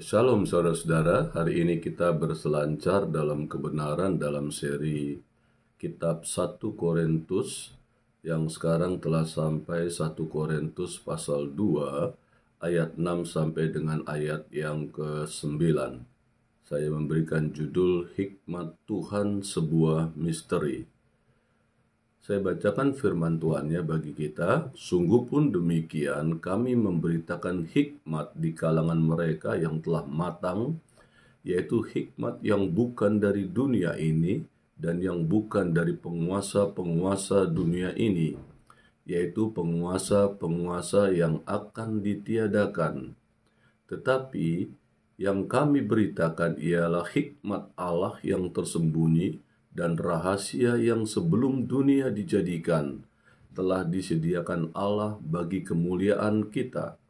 Shalom saudara-saudara, hari ini kita berselancar dalam kebenaran dalam seri kitab 1 Korintus yang sekarang telah sampai 1 Korintus pasal 2 ayat 6 sampai dengan ayat yang ke-9. Saya memberikan judul Hikmat Tuhan Sebuah Misteri. Saya bacakan firman Tuhannya bagi kita. Sungguh pun demikian kami memberitakan hikmat di kalangan mereka yang telah matang, yaitu hikmat yang bukan dari dunia ini dan yang bukan dari penguasa-penguasa dunia ini, yaitu penguasa-penguasa yang akan ditiadakan. Tetapi yang kami beritakan ialah hikmat Allah yang tersembunyi dan rahasia yang sebelum dunia dijadikan telah disediakan Allah bagi kemuliaan kita.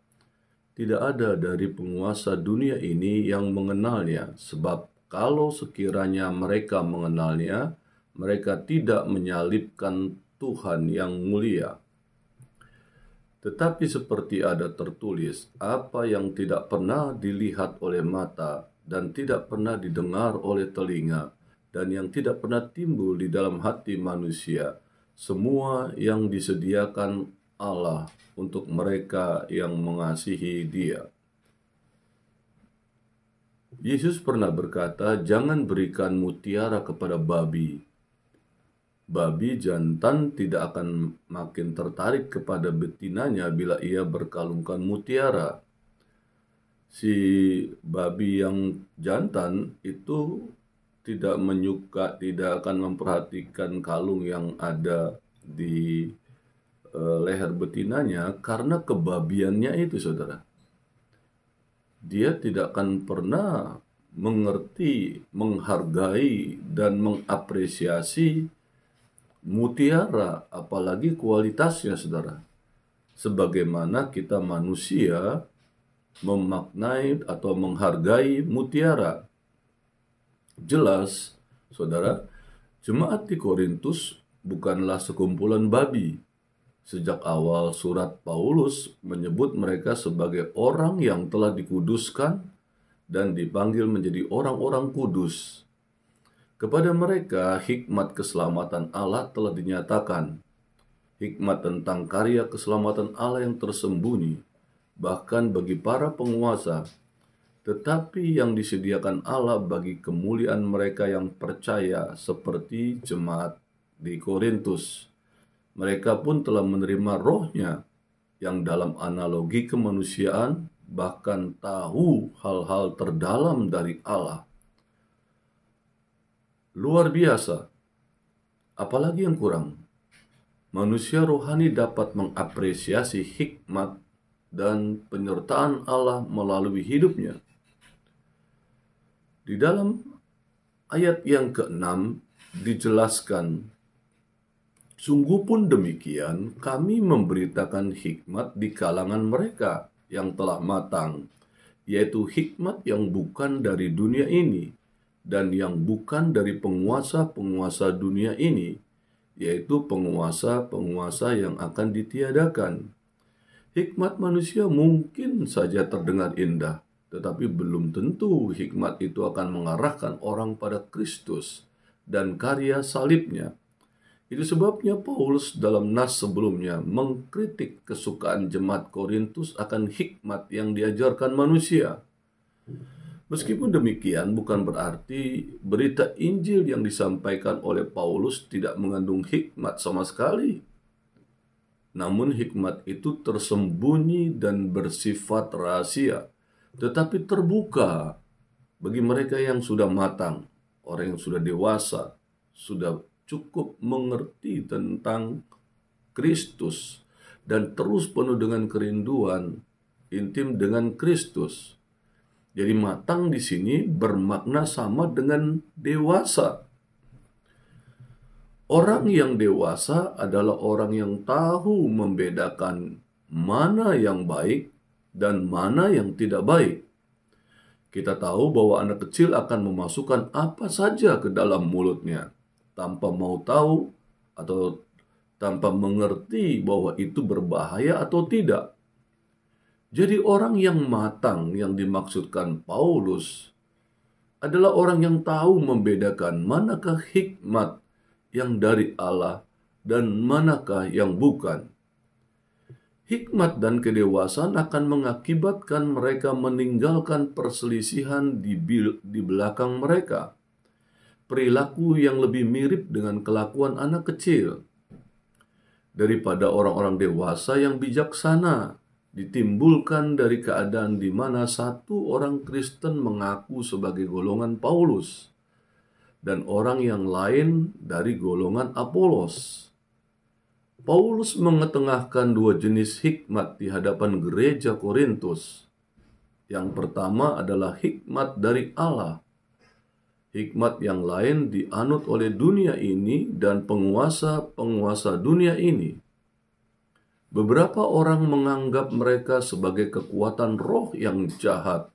Tidak ada dari penguasa dunia ini yang mengenalnya, sebab kalau sekiranya mereka mengenalnya, mereka tidak menyalibkan Tuhan yang mulia. Tetapi seperti ada tertulis, apa yang tidak pernah dilihat oleh mata dan tidak pernah didengar oleh telinga, dan yang tidak pernah timbul di dalam hati manusia, semua yang disediakan Allah untuk mereka yang mengasihi Dia. Yesus pernah berkata, jangan berikan mutiara kepada babi. Babi jantan tidak akan makin tertarik kepada betinanya bila ia berkalungkan mutiara. Si babi yang jantan itu tidak akan memperhatikan kalung yang ada di leher betinanya karena kebabiannya itu, saudara. Dia tidak akan pernah mengerti, menghargai, dan mengapresiasi mutiara, apalagi kualitasnya, saudara. Sebagaimana kita manusia memaknai atau menghargai mutiara. Jelas, saudara, jemaat di Korintus bukanlah sekumpulan babi. Sejak awal surat Paulus menyebut mereka sebagai orang yang telah dikuduskan dan dipanggil menjadi orang-orang kudus. Kepada mereka, hikmat keselamatan Allah telah dinyatakan. Hikmat tentang karya keselamatan Allah yang tersembunyi, bahkan bagi para penguasa, tetapi yang disediakan Allah bagi kemuliaan mereka yang percaya, seperti jemaat di Korintus. Mereka pun telah menerima rohnya yang dalam analogi kemanusiaan bahkan tahu hal-hal terdalam dari Allah. Luar biasa. Apalagi yang kurang? Manusia rohani dapat mengapresiasi hikmat dan penyertaan Allah melalui hidupnya. Di dalam ayat yang ke-6 dijelaskan, sungguh pun demikian kami memberitakan hikmat di kalangan mereka yang telah matang, yaitu hikmat yang bukan dari dunia ini dan yang bukan dari penguasa-penguasa dunia ini, yaitu penguasa-penguasa yang akan ditiadakan. Hikmat manusia mungkin saja terdengar indah, tetapi belum tentu hikmat itu akan mengarahkan orang pada Kristus dan karya salibnya. Itu sebabnya Paulus dalam nas sebelumnya mengkritik kesukaan jemaat Korintus akan hikmat yang diajarkan manusia. Meskipun demikian, bukan berarti berita Injil yang disampaikan oleh Paulus tidak mengandung hikmat sama sekali. Namun hikmat itu tersembunyi dan bersifat rahasia, tetapi terbuka bagi mereka yang sudah matang, orang yang sudah dewasa, sudah cukup mengerti tentang Kristus, dan terus penuh dengan kerinduan intim dengan Kristus. Jadi matang di sini bermakna sama dengan dewasa. Orang yang dewasa adalah orang yang tahu membedakan mana yang baik dan mana yang tidak baik. Kita tahu bahwa anak kecil akan memasukkan apa saja ke dalam mulutnya tanpa mau tahu atau tanpa mengerti bahwa itu berbahaya atau tidak. Jadi orang yang matang yang dimaksudkan Paulus adalah orang yang tahu membedakan manakah hikmat yang dari Allah dan manakah yang bukan. Hikmat dan kedewasaan akan mengakibatkan mereka meninggalkan perselisihan di belakang mereka. Perilaku yang lebih mirip dengan kelakuan anak kecil daripada orang-orang dewasa yang bijaksana ditimbulkan dari keadaan di mana satu orang Kristen mengaku sebagai golongan Paulus dan orang yang lain dari golongan Apolos. Paulus mengetengahkan dua jenis hikmat di hadapan gereja Korintus. Yang pertama adalah hikmat dari Allah. Hikmat yang lain dianut oleh dunia ini dan penguasa-penguasa dunia ini. Beberapa orang menganggap mereka sebagai kekuatan roh yang jahat,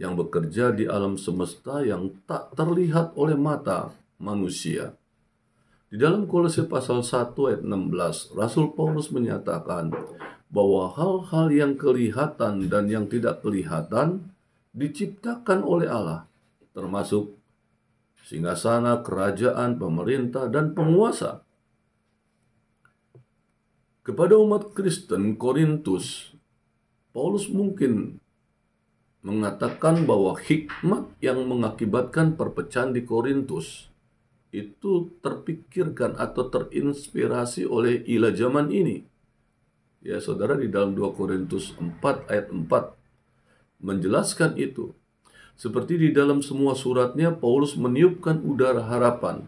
yang bekerja di alam semesta yang tak terlihat oleh mata manusia. Di dalam Kolose pasal 1 ayat 16, Rasul Paulus menyatakan bahwa hal-hal yang kelihatan dan yang tidak kelihatan diciptakan oleh Allah, termasuk singgasana, kerajaan, pemerintah, dan penguasa. Kepada umat Kristen Korintus, Paulus mungkin mengatakan bahwa hikmat yang mengakibatkan perpecahan di Korintus itu terpikirkan atau terinspirasi oleh ilah zaman ini. Ya saudara, di dalam 2 Korintus 4 ayat 4 menjelaskan itu. Seperti di dalam semua suratnya, Paulus meniupkan udara harapan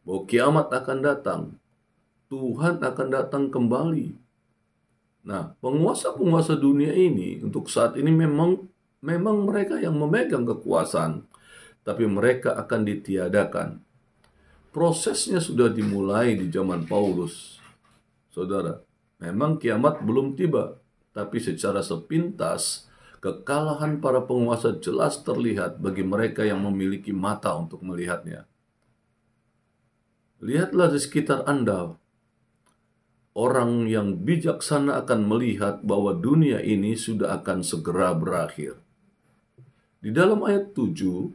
bahwa kiamat akan datang. Tuhan akan datang kembali. Nah, penguasa-penguasa dunia ini untuk saat ini memang mereka yang memegang kekuasaan, tapi mereka akan ditiadakan. Prosesnya sudah dimulai di zaman Paulus. Saudara, memang kiamat belum tiba, tapi secara sepintas kekalahan para penguasa jelas terlihat bagi mereka yang memiliki mata untuk melihatnya. Lihatlah di sekitar Anda. Orang yang bijaksana akan melihat bahwa dunia ini sudah akan segera berakhir. Di dalam ayat 7,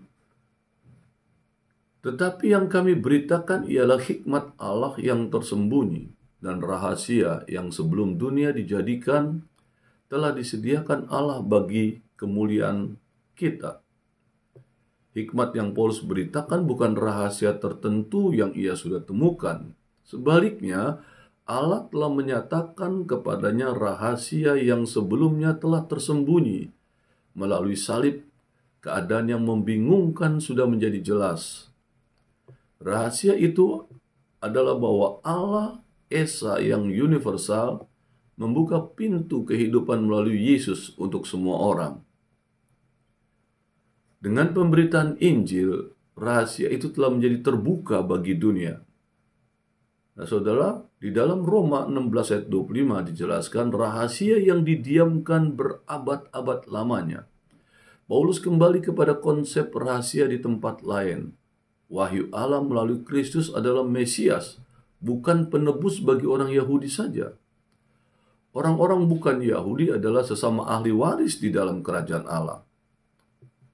tetapi yang kami beritakan ialah hikmat Allah yang tersembunyi dan rahasia yang sebelum dunia dijadikan telah disediakan Allah bagi kemuliaan kita. Hikmat yang Paulus beritakan bukan rahasia tertentu yang ia sudah temukan. Sebaliknya, Allah telah menyatakan kepadanya rahasia yang sebelumnya telah tersembunyi. Melalui salib, keadaan yang membingungkan sudah menjadi jelas. Rahasia itu adalah bahwa Allah Esa yang universal membuka pintu kehidupan melalui Yesus untuk semua orang. Dengan pemberitaan Injil, rahasia itu telah menjadi terbuka bagi dunia. Nah saudara, di dalam Roma 16 ayat 25 dijelaskan rahasia yang didiamkan berabad-abad lamanya. Paulus kembali kepada konsep rahasia di tempat lain. Wahyu Allah melalui Kristus adalah Mesias, bukan penebus bagi orang Yahudi saja. Orang-orang bukan Yahudi adalah sesama ahli waris di dalam kerajaan Allah.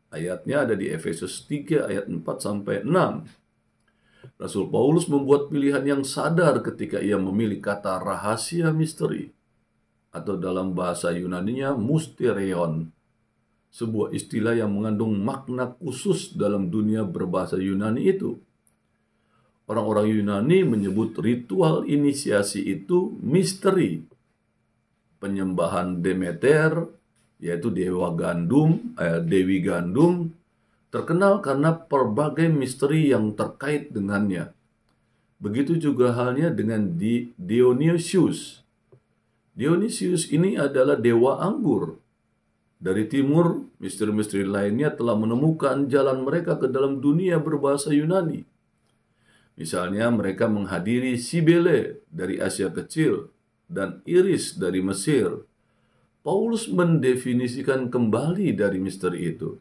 Ayatnya ada di Efesus 3 ayat 4-6. Rasul Paulus membuat pilihan yang sadar ketika ia memilih kata rahasia misteri, atau dalam bahasa Yunaninya mysterion, sebuah istilah yang mengandung makna khusus dalam dunia berbahasa Yunani itu. Orang-orang Yunani menyebut ritual inisiasi itu misteri. Penyembahan Demeter, yaitu Dewi Gandum, terkenal karena berbagai misteri yang terkait dengannya. Begitu juga halnya dengan Dionysius. Dionysius ini adalah dewa anggur. Dari timur, misteri-misteri lainnya telah menemukan jalan mereka ke dalam dunia berbahasa Yunani. Misalnya mereka menghadiri Cybele dari Asia Kecil dan Iris dari Mesir. Paulus mendefinisikan kembali dari misteri itu.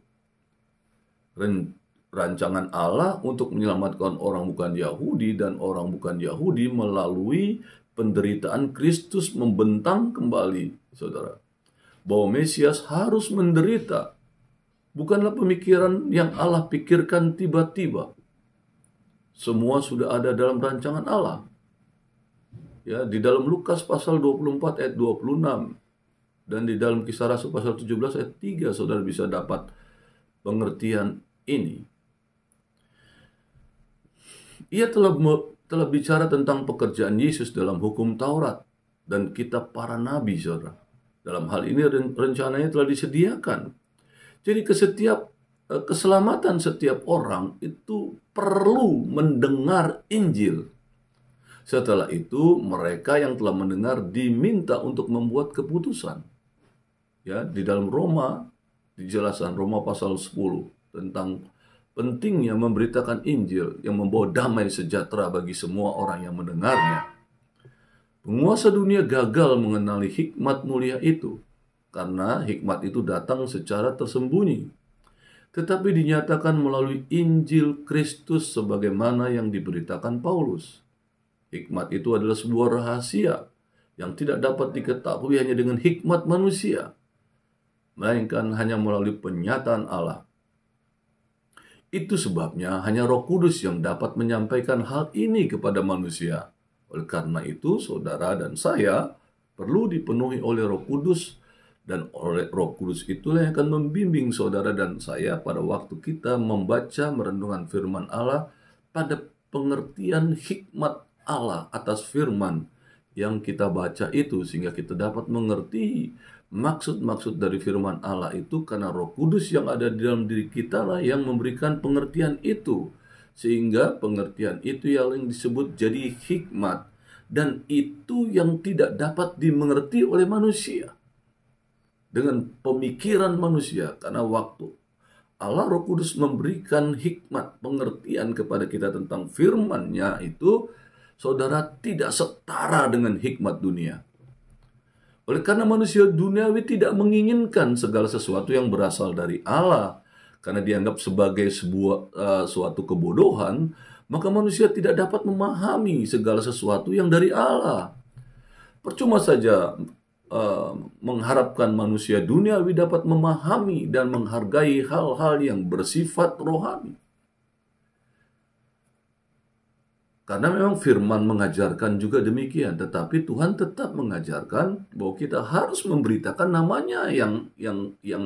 Rancangan Allah untuk menyelamatkan orang bukan Yahudi dan orang bukan Yahudi melalui penderitaan Kristus membentang kembali, saudara. bahwa Mesias harus menderita bukanlah pemikiran yang Allah pikirkan tiba-tiba. Semua sudah ada dalam rancangan Allah. Ya, di dalam Lukas pasal 24 ayat 26 dan di dalam Kisah Rasul pasal 17 ayat 3 saudara bisa dapat pengertian ini. Ia telah bicara tentang pekerjaan Yesus dalam hukum Taurat dan kitab para nabi, saudara. Dalam hal ini rencananya telah disediakan. Jadi keselamatan setiap orang itu perlu mendengar Injil. Setelah itu mereka yang telah mendengar diminta untuk membuat keputusan. Ya, di dalam Roma dijelaskan Roma pasal 10 tentang pentingnya memberitakan Injil yang membawa damai sejahtera bagi semua orang yang mendengarnya. Penguasa dunia gagal mengenali hikmat mulia itu karena hikmat itu datang secara tersembunyi, tetapi dinyatakan melalui Injil Kristus sebagaimana yang diberitakan Paulus. Hikmat itu adalah sebuah rahasia yang tidak dapat diketahui hanya dengan hikmat manusia, melainkan hanya melalui penyataan Allah. Itu sebabnya hanya Roh Kudus yang dapat menyampaikan hal ini kepada manusia. Oleh karena itu, saudara dan saya perlu dipenuhi oleh Roh Kudus, dan oleh Roh Kudus itulah yang akan membimbing saudara dan saya pada waktu kita membaca merenungkan firman Allah pada pengertian hikmat Allah atas firman yang kita baca itu, sehingga kita dapat mengerti maksud-maksud dari firman Allah itu, karena Roh Kudus yang ada di dalam diri kita lah yang memberikan pengertian itu, sehingga pengertian itu yang disebut jadi hikmat, dan itu yang tidak dapat dimengerti oleh manusia dengan pemikiran manusia, karena waktu Allah Roh Kudus memberikan hikmat pengertian kepada kita tentang firman-Nya itu, saudara, tidak setara dengan hikmat dunia. Oleh karena manusia duniawi tidak menginginkan segala sesuatu yang berasal dari Allah, karena dianggap sebagai suatu kebodohan, maka manusia tidak dapat memahami segala sesuatu yang dari Allah. Percuma saja mengharapkan manusia duniawi dapat memahami dan menghargai hal-hal yang bersifat rohani. Karena memang firman mengajarkan juga demikian, tetapi Tuhan tetap mengajarkan bahwa kita harus memberitakan namanya yang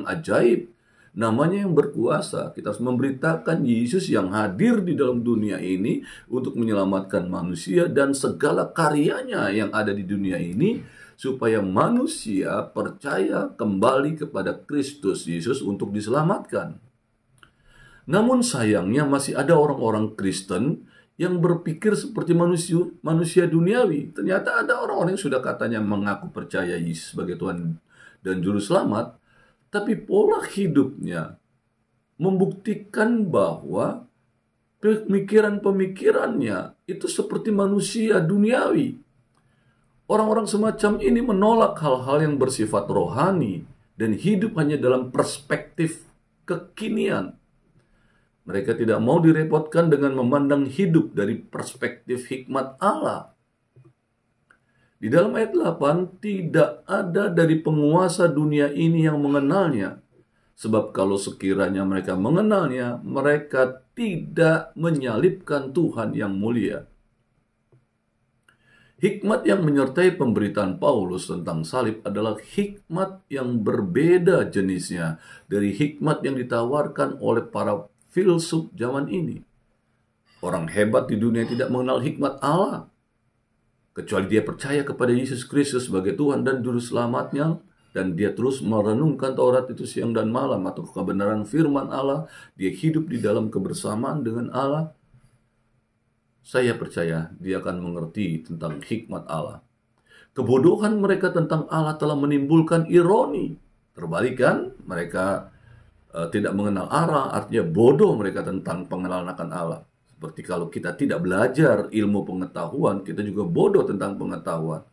ajaib, namanya yang berkuasa. Kita harus memberitakan Yesus yang hadir di dalam dunia ini untuk menyelamatkan manusia dan segala karyanya yang ada di dunia ini, supaya manusia percaya kembali kepada Kristus Yesus untuk diselamatkan. Namun sayangnya masih ada orang-orang Kristen yang berpikir seperti manusia duniawi. Ternyata ada orang-orang yang sudah katanya mengaku percaya Yesus sebagai Tuhan dan Juru Selamat, tapi pola hidupnya membuktikan bahwa pemikiran-pemikirannya itu seperti manusia duniawi. Orang-orang semacam ini menolak hal-hal yang bersifat rohani dan hidup hanya dalam perspektif kekinian. Mereka tidak mau direpotkan dengan memandang hidup dari perspektif hikmat Allah. Di dalam ayat 8, tidak ada dari penguasa dunia ini yang mengenalnya. Sebab kalau sekiranya mereka mengenalnya, mereka tidak menyalibkan Tuhan yang mulia. Hikmat yang menyertai pemberitaan Paulus tentang salib adalah hikmat yang berbeda jenisnya dari hikmat yang ditawarkan oleh para filsuf zaman ini. Orang hebat di dunia tidak mengenal hikmat Allah, kecuali dia percaya kepada Yesus Kristus sebagai Tuhan dan Juru Selamatnya, dan dia terus merenungkan Taurat itu siang dan malam, atau kebenaran firman Allah. Dia hidup di dalam kebersamaan dengan Allah. Saya percaya dia akan mengerti tentang hikmat Allah. Kebodohan mereka tentang Allah telah menimbulkan ironi. Terbalik kan? Mereka tidak mengenal Allah, artinya bodoh mereka tentang pengenalan akan Allah. Seperti kalau kita tidak belajar ilmu pengetahuan, kita juga bodoh tentang pengetahuan.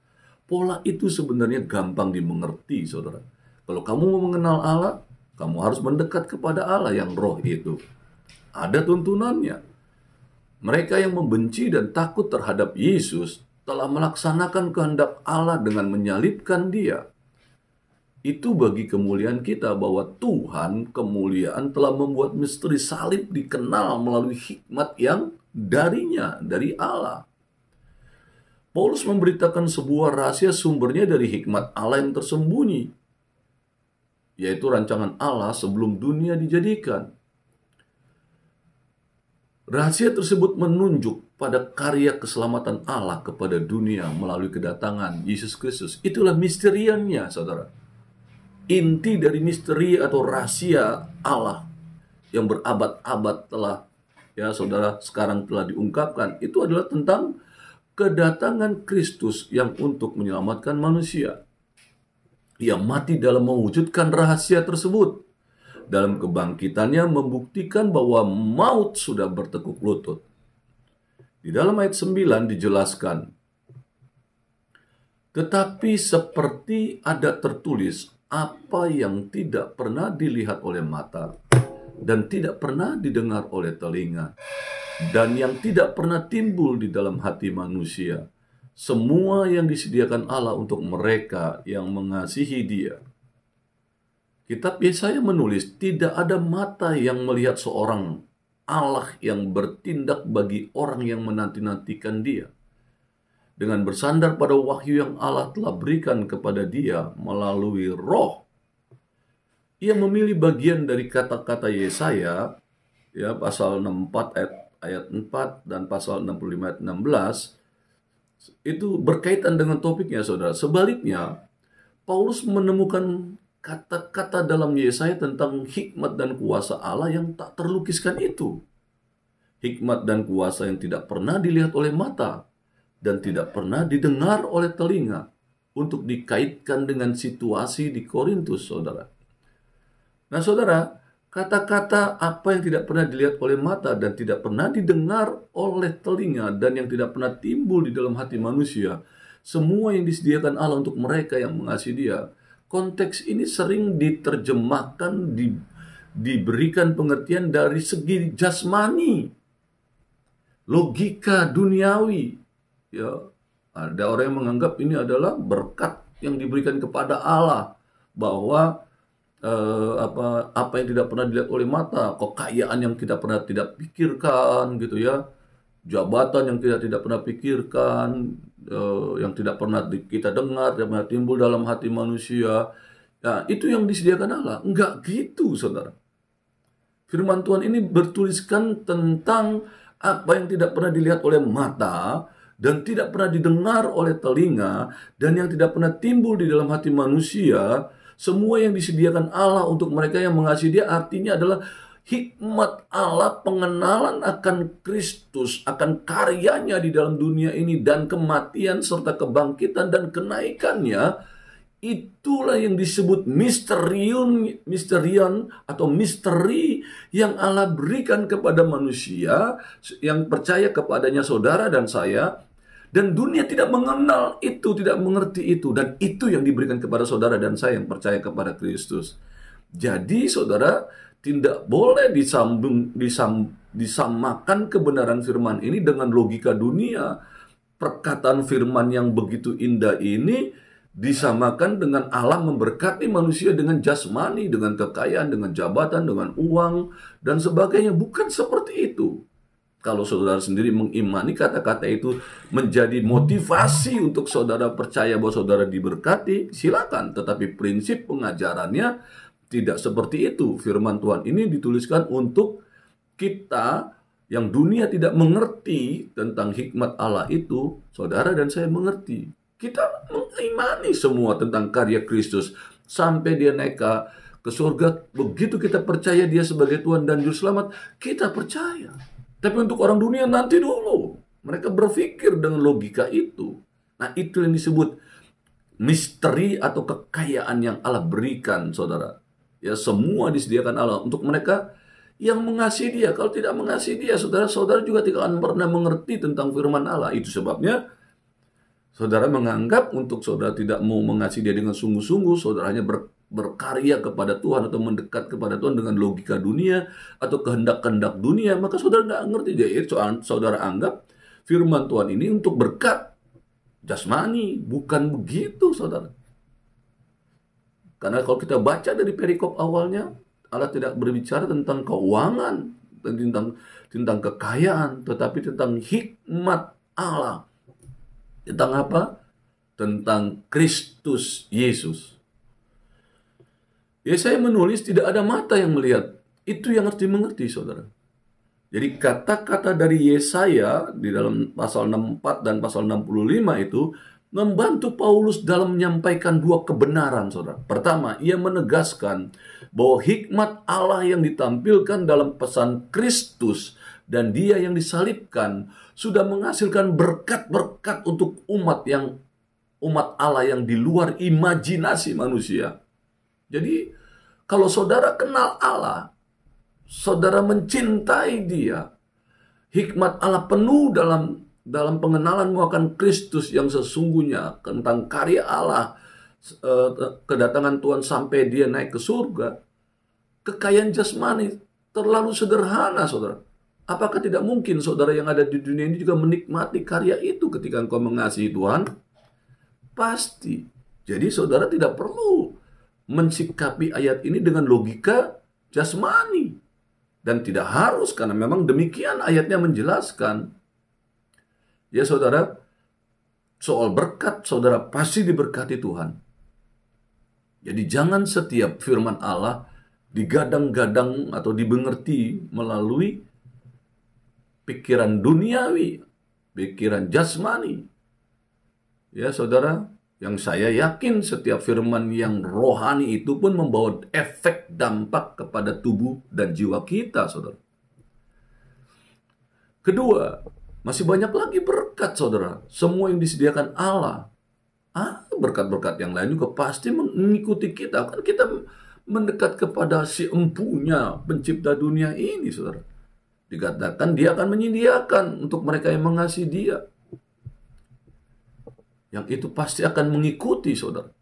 Pola itu sebenarnya gampang dimengerti, saudara. Kalau kamu mau mengenal Allah, kamu harus mendekat kepada Allah yang roh itu. Ada tuntunannya. Mereka yang membenci dan takut terhadap Yesus telah melaksanakan kehendak Allah dengan menyalibkan Dia. Itu bagi kemuliaan kita, bahwa Tuhan kemuliaan telah membuat misteri salib dikenal melalui hikmat yang darinya, dari Allah. Paulus memberitakan sebuah rahasia sumbernya dari hikmat Allah yang tersembunyi, yaitu rancangan Allah sebelum dunia dijadikan. Rahasia tersebut menunjuk pada karya keselamatan Allah kepada dunia melalui kedatangan Yesus Kristus. Itulah misteriannya, saudara. Inti dari misteri atau rahasia Allah yang berabad-abad telah, ya saudara, sekarang telah diungkapkan, itu adalah tentang kedatangan Kristus yang untuk menyelamatkan manusia. Ia mati dalam mewujudkan rahasia tersebut. Dalam kebangkitannya membuktikan bahwa maut sudah bertekuk lutut. Di dalam ayat 9 dijelaskan, tetapi seperti ada tertulis, apa yang tidak pernah dilihat oleh mata, dan tidak pernah didengar oleh telinga, dan yang tidak pernah timbul di dalam hati manusia, semua yang disediakan Allah untuk mereka yang mengasihi Dia. Kitab Yesaya menulis, tidak ada mata yang melihat seorang Allah yang bertindak bagi orang yang menanti-nantikan Dia. Dengan bersandar pada wahyu yang Allah telah berikan kepada dia melalui Roh, ia memilih bagian dari kata-kata Yesaya, ya, pasal 64 ayat 4 dan pasal 65 ayat 16, itu berkaitan dengan topiknya, saudara. Sebaliknya, Paulus menemukan kata-kata dalam Yesaya tentang hikmat dan kuasa Allah yang tak terlukiskan itu. Hikmat dan kuasa yang tidak pernah dilihat oleh mata dan tidak pernah didengar oleh telinga, untuk dikaitkan dengan situasi di Korintus, saudara. Nah, saudara, kata-kata apa yang tidak pernah dilihat oleh mata dan tidak pernah didengar oleh telinga dan yang tidak pernah timbul di dalam hati manusia, semua yang disediakan Allah untuk mereka yang mengasihi Dia. Konteks ini sering diterjemahkan, diberikan pengertian dari segi jasmani, logika duniawi. Ya, ada orang yang menganggap ini adalah berkat yang diberikan kepada Allah, bahwa apa yang tidak pernah dilihat oleh mata, kekayaan yang kita pernah tidak pikirkan, gitu ya, jabatan yang kita tidak pernah pikirkan, yang tidak pernah kita dengar, tidak pernah timbul dalam hati manusia. Nah, itu yang disediakan Allah. Enggak gitu, saudara. Firman Tuhan ini bertuliskan tentang apa yang tidak pernah dilihat oleh mata dan tidak pernah didengar oleh telinga, dan yang tidak pernah timbul di dalam hati manusia, semua yang disediakan Allah untuk mereka yang mengasihi Dia. Artinya adalah hikmat Allah, pengenalan akan Kristus, akan karyanya di dalam dunia ini, dan kematian serta kebangkitan dan kenaikannya. Itulah yang disebut misterion atau misteri yang Allah berikan kepada manusia yang percaya kepadanya, saudara dan saya. Dan dunia tidak mengenal itu, tidak mengerti itu. Dan itu yang diberikan kepada saudara dan saya yang percaya kepada Kristus. Jadi, saudara, tidak boleh disamakan kebenaran firman ini dengan logika dunia. Perkataan firman yang begitu indah ini disamakan dengan Allah memberkati manusia dengan jasmani, dengan kekayaan, dengan jabatan, dengan uang, dan sebagainya. Bukan seperti itu. Kalau saudara sendiri mengimani kata-kata itu menjadi motivasi untuk saudara percaya bahwa saudara diberkati, silakan. Tetapi prinsip pengajarannya tidak seperti itu. Firman Tuhan ini dituliskan untuk kita yang dunia tidak mengerti tentang hikmat Allah itu. Saudara dan saya mengerti. Kita mengimani semua tentang karya Kristus sampai Dia naik ke surga. Begitu kita percaya Dia sebagai Tuhan dan Juru Selamat, kita percaya. Tapi untuk orang dunia nanti dulu. Mereka berpikir dengan logika itu. Nah, itu yang disebut misteri atau kekayaan yang Allah berikan, saudara. Ya, semua disediakan Allah untuk mereka yang mengasihi Dia. Kalau tidak mengasihi Dia, saudara-saudara juga tidak akan pernah mengerti tentang firman Allah. Itu sebabnya saudara menganggap untuk saudara tidak mau mengasihi Dia dengan sungguh-sungguh, saudara hanya berkarya kepada Tuhan atau mendekat kepada Tuhan dengan logika dunia atau kehendak-kehendak dunia, maka saudara tidak ngerti. Jadi saudara anggap firman Tuhan ini untuk berkat jasmani. Bukan begitu, saudara. Karena kalau kita baca dari perikop awalnya, Allah tidak berbicara tentang keuangan, tentang kekayaan, tetapi tentang hikmat Allah. Tentang apa? Tentang Kristus Yesus. Yesaya menulis tidak ada mata yang melihat. Itu yang harus dimengerti, saudara. Jadi kata-kata dari Yesaya di dalam pasal 64 dan pasal 65 itu membantu Paulus dalam menyampaikan dua kebenaran, saudara. Pertama, ia menegaskan bahwa hikmat Allah yang ditampilkan dalam pesan Kristus dan Dia yang disalibkan sudah menghasilkan berkat-berkat untuk umat Allah yang di luar imajinasi manusia. Jadi, kalau saudara kenal Allah, saudara mencintai Dia, hikmat Allah penuh dalam pengenalanmu akan Kristus yang sesungguhnya, tentang karya Allah, kedatangan Tuhan sampai Dia naik ke surga, kekayaan jasmani terlalu sederhana, saudara. Apakah tidak mungkin saudara yang ada di dunia ini juga menikmati karya itu ketika engkau mengasihi Tuhan? Pasti. Jadi saudara tidak perlu mensikapi ayat ini dengan logika jasmani. Dan tidak harus, karena memang demikian ayatnya menjelaskan. Ya saudara, soal berkat, saudara pasti diberkati Tuhan. Jadi jangan setiap firman Allah digadang-gadang atau dimengerti melalui pikiran duniawi, pikiran jasmani. Ya saudara, yang saya yakin setiap firman yang rohani itu pun membawa efek dampak kepada tubuh dan jiwa kita, saudara. Kedua, masih banyak lagi berkat, saudara. Semua yang disediakan Allah. Berkat-berkat yang lain juga pasti mengikuti kita. Kan kita mendekat kepada si empunya pencipta dunia ini, saudara. Dikatakan Dia akan menyediakan untuk mereka yang mengasihi Dia. Yang itu pasti akan mengikuti, saudara.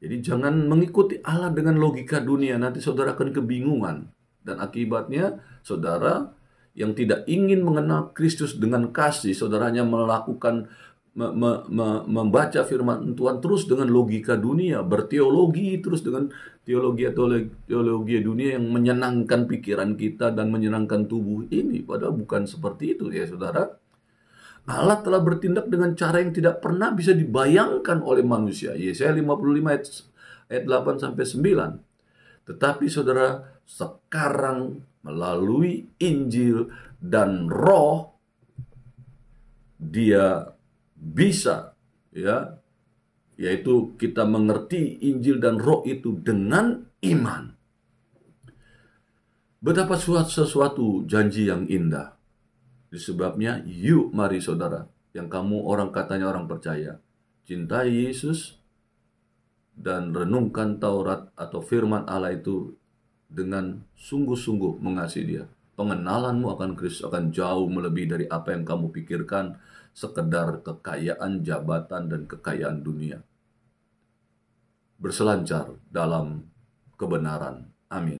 Jadi jangan mengikuti Allah dengan logika dunia. Nanti saudara akan kebingungan. Dan akibatnya, saudara yang tidak ingin mengenal Kristus dengan kasih, saudara hanya melakukan, membaca firman Tuhan terus dengan logika dunia. Berteologi terus dengan teologi dunia yang menyenangkan pikiran kita dan menyenangkan tubuh ini. Padahal bukan seperti itu, ya saudara. Allah telah bertindak dengan cara yang tidak pernah bisa dibayangkan oleh manusia. Yesaya 55 ayat 8 sampai 9. Tetapi saudara, sekarang melalui Injil dan Roh, Dia bisa, ya, yaitu kita mengerti Injil dan Roh itu dengan iman. Betapa sesuatu janji yang indah. Disebabnya, yuk mari saudara, yang kamu katanya orang percaya, cintai Yesus dan renungkan Taurat atau firman Allah itu dengan sungguh-sungguh mengasihi Dia. Pengenalanmu akan Kristus akan jauh melebihi dari apa yang kamu pikirkan, sekedar kekayaan, jabatan, dan kekayaan dunia. Berselancar dalam kebenaran. Amin.